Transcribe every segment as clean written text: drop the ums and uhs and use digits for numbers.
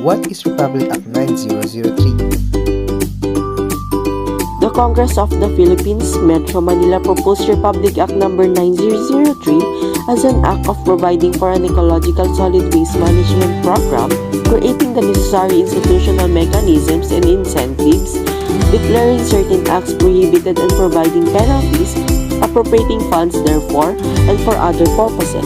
What is Republic Act 9003? The Congress of the Philippines, Metro Manila proposed Republic Act No. 9003 as an act of providing for an ecological solid waste management program, creating the necessary institutional mechanisms and incentives, declaring certain acts prohibited and providing penalties, appropriating funds therefore, and for other purposes.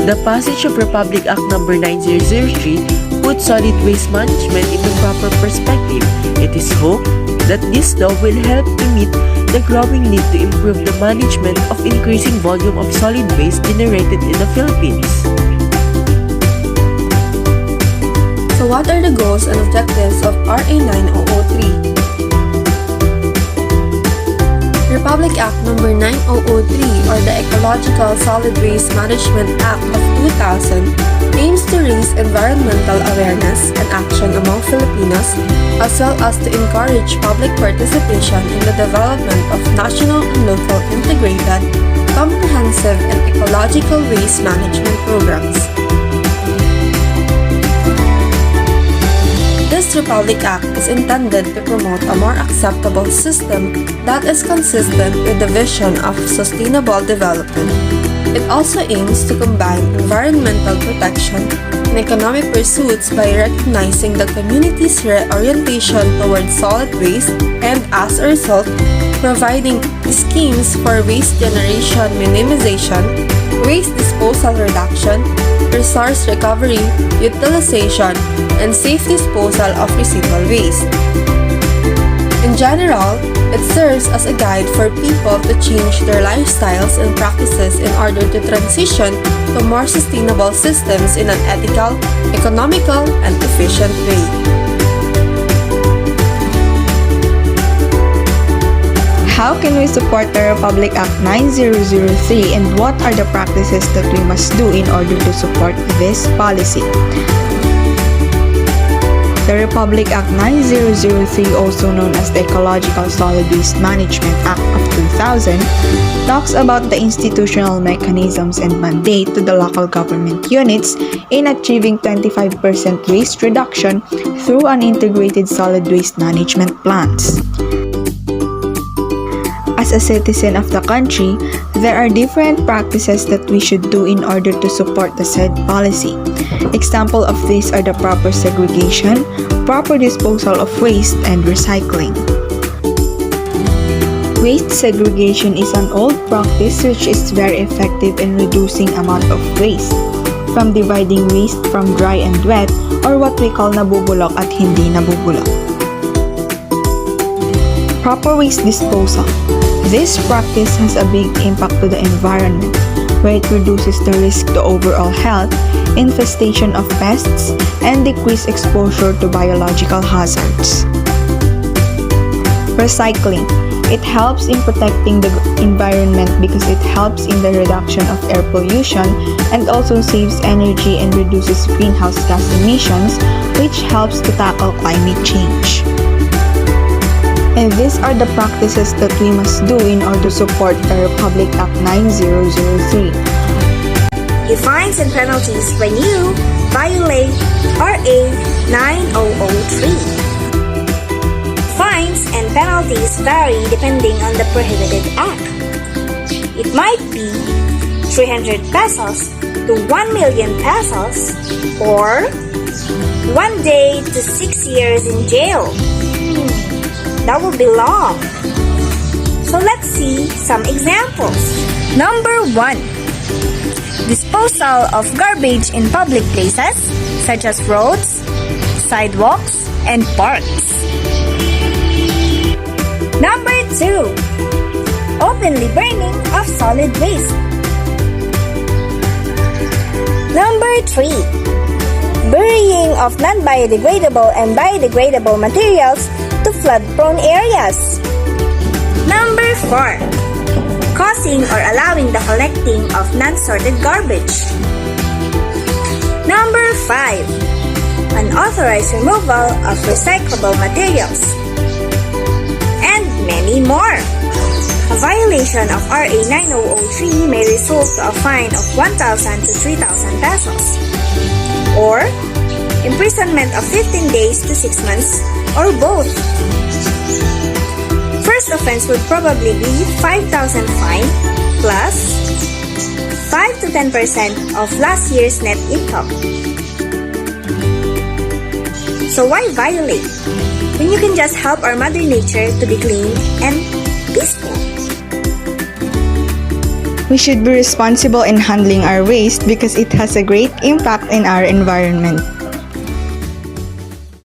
The passage of Republic Act No. 9003 puts solid waste management into proper perspective. It is hoped that this law will help to meet the growing need to improve the management of increasing volume of solid waste generated in the Philippines. So what are the goals and objectives of RA 9003? Republic Act No. 9003 or the Ecological Solid Waste Management Act of 2000 aims to raise environmental awareness and action among Filipinos as well as to encourage public participation in the development of national and local integrated, comprehensive and ecological waste management programs. This Republic Act is intended to promote a more acceptable system that is consistent with the vision of sustainable development. It also aims to combine environmental protection and economic pursuits by recognizing the community's orientation towards solid waste and, as a result, providing schemes for waste generation minimization, waste disposal reduction, resource recovery, utilization, and safe disposal of residual waste. In general, it serves as a guide for people to change their lifestyles and practices in order to transition to more sustainable systems in an ethical, economical, and efficient way. How can we support the Republic Act 9003 and what are the practices that we must do in order to support this policy? The Republic Act 9003, also known as the Ecological Solid Waste Management Act of 2000, talks about the institutional mechanisms and mandate to the local government units in achieving 25% waste reduction through an integrated solid waste management plans. As a citizen of the country, there are different practices that we should do in order to support the said policy. Example of these are the proper segregation, proper disposal of waste, and recycling. Waste segregation is an old practice which is very effective in reducing amount of waste, from dividing waste from dry and wet or what we call nabubulok at hindi nabubulok. Proper waste disposal. This practice has a big impact to the environment, where it reduces the risk to overall health, infestation of pests, and decreased exposure to biological hazards. Recycling. It helps in protecting the environment because it helps in the reduction of air pollution and also saves energy and reduces greenhouse gas emissions, which helps to tackle climate change. And these are the practices that we must do in order to support the Republic Act 9003. Fines and penalties when you violate RA 9003. Fines and penalties vary depending on the prohibited act. It might be 300 pesos to 1 million pesos or 1 day to 6 years in jail. That will be long. So let's see some examples. Number 1. Disposal of garbage in public places such as roads, sidewalks, and parks. Number 2. Openly burning of solid waste. Number 3. Burying of non-biodegradable and biodegradable materials to flood-prone areas. Number 4. Causing or allowing the collecting of non-sorted garbage. Number 5. Unauthorized removal of recyclable materials. And many more. A violation of RA 9003 may result to a fine of 1,000 to 3,000 pesos, or imprisonment of 15 days to 6 months, or both. First offense would probably be 5,000 fine plus 5 to 10% of last year's net income. So why violate when you can just help our Mother Nature to be clean and peaceful? We should be responsible in handling our waste because it has a great impact in our environment.